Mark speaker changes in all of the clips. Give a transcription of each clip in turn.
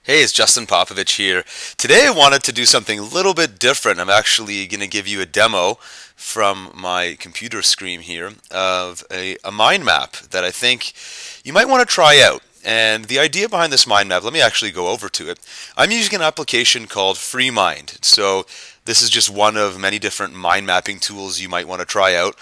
Speaker 1: Hey, it's Justin Popovich here. Today I wanted to do something a little bit different. I'm actually going to give you a demo from my computer screen here of a mind map that I think you might want to try out. And the idea behind this mind map, let me actually go over to it. I'm using an application called FreeMind. So this is just one of many different mind mapping tools you might want to try out.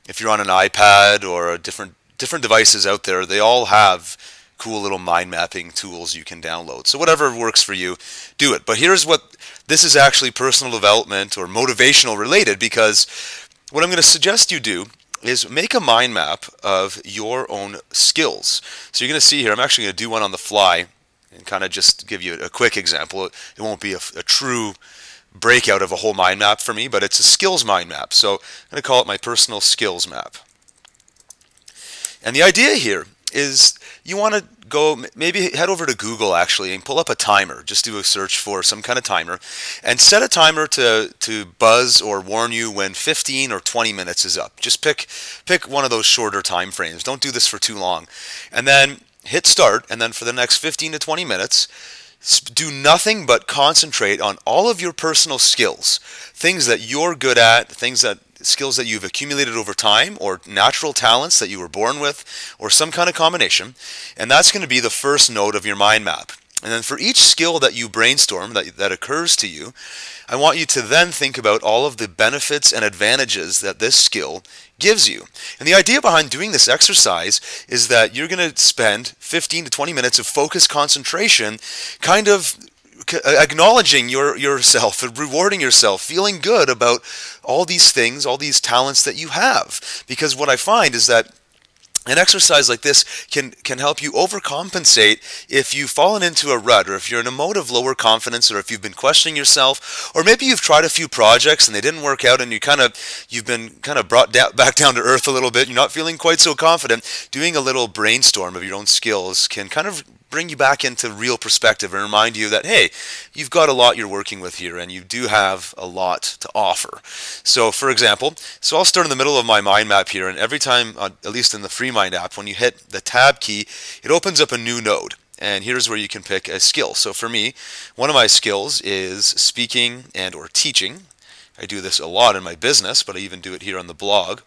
Speaker 1: If you're on an iPad or a different devices out there, they all have cool little mind mapping tools you can download. So whatever works for you, do it. But here's what this is actually personal development or motivational related, because what I'm going to suggest you do is make a mind map of your own skills. So you're going to see here, I'm actually going to do one on the fly and kind of just give you a quick example. It won't be a true breakout of a whole mind map for me, but it's a skills mind map. So I'm going to call it my personal skills map. And the idea here is you want to go, maybe head over to Google actually and pull up a timer. Just do a search for some kind of timer and set a timer to buzz or warn you when 15 or 20 minutes is up. Just pick one of those shorter time frames. Don't do this for too long. And then hit start, and then for the next 15 to 20 minutes, do nothing but concentrate on all of your personal skills, things that you're good at, skills that you've accumulated over time, or natural talents that you were born with, or some kind of combination. And that's going to be the first node of your mind map. And then for each skill that you brainstorm, that occurs to you, I want you to then think about all of the benefits and advantages that this skill gives you. And the idea behind doing this exercise is that you're going to spend 15 to 20 minutes of focused concentration, kind of acknowledging yourself and rewarding yourself, feeling good about all these things, all these talents that you have. Because what I find is that an exercise like this can help you overcompensate if you've fallen into a rut, or if you're in a mode of lower confidence, or if you've been questioning yourself, or maybe you've tried a few projects and they didn't work out, and you've been kind of brought back down to earth a little bit. You're not feeling quite so confident. Doing a little brainstorm of your own skills can kind of bring you back into real perspective and remind you that, hey, you've got a lot you're working with here, and you do have a lot to offer. So for example, I'll start in the middle of my mind map here, and every time, at least in the FreeMind app, when you hit the tab key, it opens up a new node. And here's where you can pick a skill. So for me, one of my skills is speaking and or teaching. I do this a lot in my business, but I even do it here on the blog.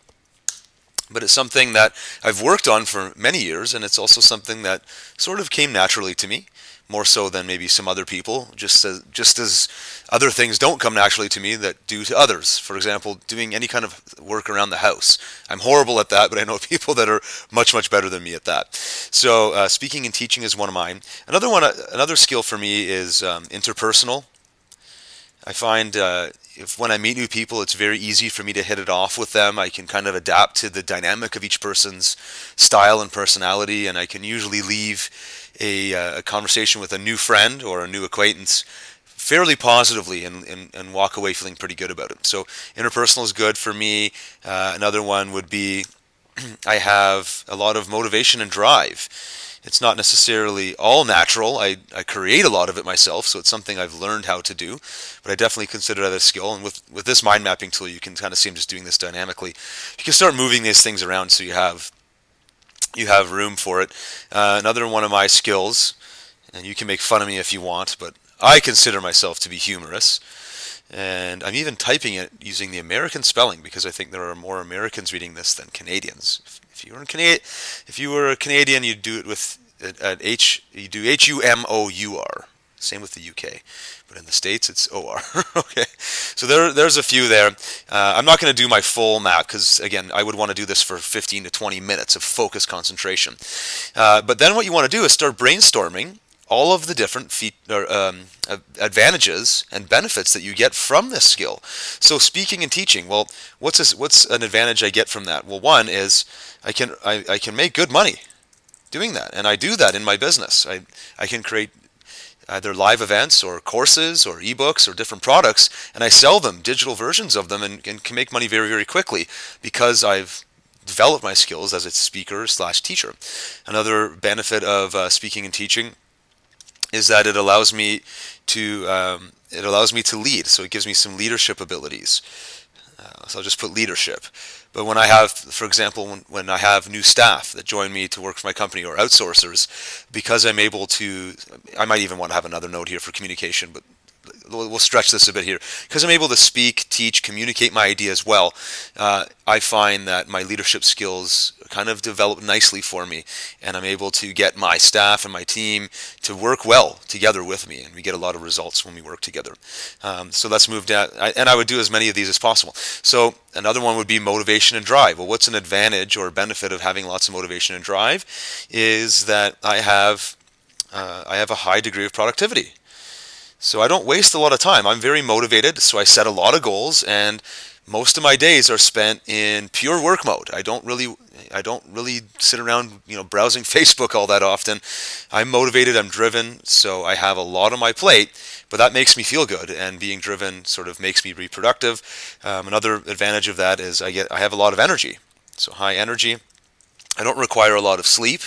Speaker 1: But it's something that I've worked on for many years, and it's also something that sort of came naturally to me, more so than maybe some other people, just as other things don't come naturally to me that do to others. For example, doing any kind of work around the house. I'm horrible at that, but I know people that are much, much better than me at that. So speaking and teaching is one of mine. Another skill for me is interpersonal. I find if when I meet new people, it's very easy for me to hit it off with them. I can kind of adapt to the dynamic of each person's style and personality, and I can usually leave a conversation with a new friend or a new acquaintance fairly positively and walk away feeling pretty good about it. So interpersonal is good for me. Another one would be I have a lot of motivation and drive. It's not necessarily all natural. I create a lot of it myself, so it's something I've learned how to do, but I definitely consider that a skill. And with this mind mapping tool, you can kind of see I'm just doing this dynamically. You can start moving these things around so you have room for it. Another one of my skills, and you can make fun of me if you want, but I consider myself to be humorous. And I'm even typing it using the American spelling, because I think there are more Americans reading this than Canadians. If you were a Canadian, you'd do it with you do H-U-M-O-U-R. Same with the UK, but in the States it's O-R. Okay, so there's a few there. I'm not going to do my full map, because again, I would want to do this for 15 to 20 minutes of focused concentration. But then what you want to do is start brainstorming all of the different advantages and benefits that you get from this skill. So speaking and teaching, well, what's an advantage I get from that? Well, one is I can make good money doing that, and I do that in my business. I can create either live events or courses or ebooks or different products, and I sell them, digital versions of them, and can make money very, very quickly because I've developed my skills as a speaker slash teacher. Another benefit of speaking and teaching is that it allows me to lead. So it gives me some leadership abilities. So I'll just put leadership. But when I have, for example, when I have new staff that join me to work for my company or outsourcers, because I'm able to, I might even want to have another note here for communication, but we'll stretch this a bit here. Because I'm able to speak, teach, communicate my ideas well, I find that my leadership skills kind of develop nicely for me, and I'm able to get my staff and my team to work well together with me, and we get a lot of results when we work together. So let's move down, and I would do as many of these as possible. So another one would be motivation and drive. Well, what's an advantage or benefit of having lots of motivation and drive is that I have a high degree of productivity. So I don't waste a lot of time. I'm very motivated, so I set a lot of goals, and most of my days are spent in pure work mode. I don't really sit around, browsing Facebook all that often. I'm motivated, I'm driven, so I have a lot on my plate, but that makes me feel good, and being driven sort of makes me reproductive. Another advantage of that is I have a lot of energy. So high energy. I don't require a lot of sleep,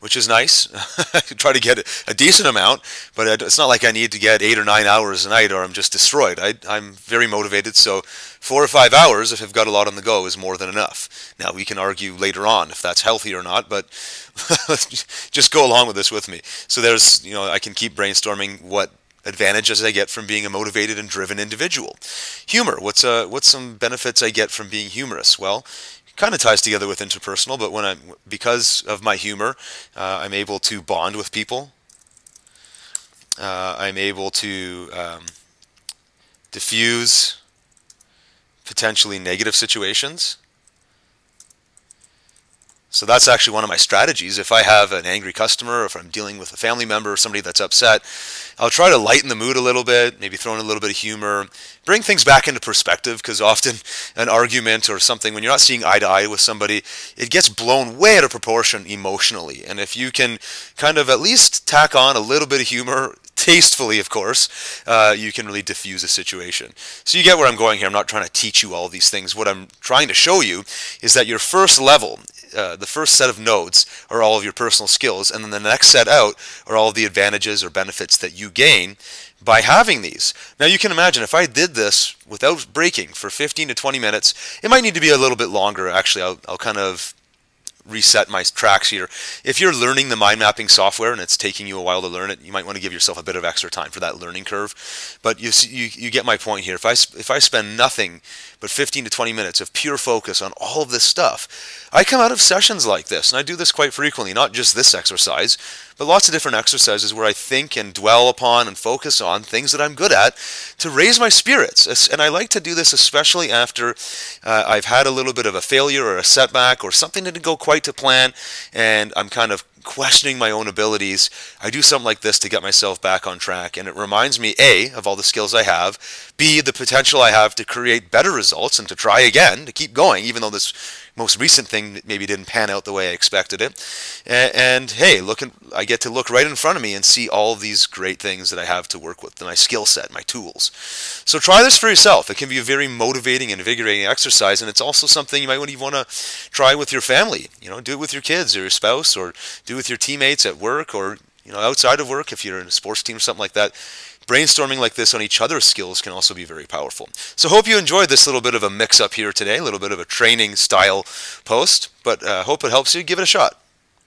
Speaker 1: which is nice. I try to get a decent amount, but it's not like I need to get 8 or 9 hours a night or I'm just destroyed. I'm very motivated, so 4 or 5 hours, if I've got a lot on the go, is more than enough. Now, we can argue later on if that's healthy or not, but just go along with this with me. So there's, I can keep brainstorming what advantages I get from being a motivated and driven individual. Humor. What's some benefits I get from being humorous? Well, kind of ties together with interpersonal, but because of my humor, I'm able to bond with people. I'm able to diffuse potentially negative situations. So that's actually one of my strategies. If I have an angry customer, or if I'm dealing with a family member or somebody that's upset, I'll try to lighten the mood a little bit, maybe throw in a little bit of humor, bring things back into perspective, because often an argument or something, when you're not seeing eye to eye with somebody, it gets blown way out of proportion emotionally. And if you can kind of at least tack on a little bit of humor, tastefully, of course, you can really diffuse a situation. So you get where I'm going here. I'm not trying to teach you all these things. What I'm trying to show you is that your first level, the first set of nodes, are all of your personal skills, and then the next set out are all of the advantages or benefits that you gain by having these. Now you can imagine if I did this without breaking for 15 to 20 minutes, it might need to be a little bit longer. Actually, I'll kind of reset my tracks here. If you're learning the mind mapping software and it's taking you a while to learn it, you might want to give yourself a bit of extra time for that learning curve. But you get my point here. If I spend nothing but 15 to 20 minutes of pure focus on all of this stuff, I come out of sessions like this, and I do this quite frequently, not just this exercise, but lots of different exercises where I think and dwell upon and focus on things that I'm good at to raise my spirits. And I like to do this especially after I've had a little bit of a failure or a setback or something didn't go quite to plan, and I'm kind of questioning my own abilities. I do something like this to get myself back on track, and it reminds me, A, of all the skills I have, B, the potential I have to create better results and to try again, to keep going, even though this most recent thing maybe didn't pan out the way I expected it. And hey, I get to look right in front of me and see all of these great things that I have to work with, my skill set, my tools. So try this for yourself. It can be a very motivating and invigorating exercise, and it's also something you might want to try with your family. Do it with your kids or your spouse, or do it with your teammates at work, or outside of work if you're in a sports team or something like that. Brainstorming like this on each other's skills can also be very powerful. So hope you enjoyed this little bit of a mix-up here today, a little bit of a training style post, but hope it helps you. Give it a shot.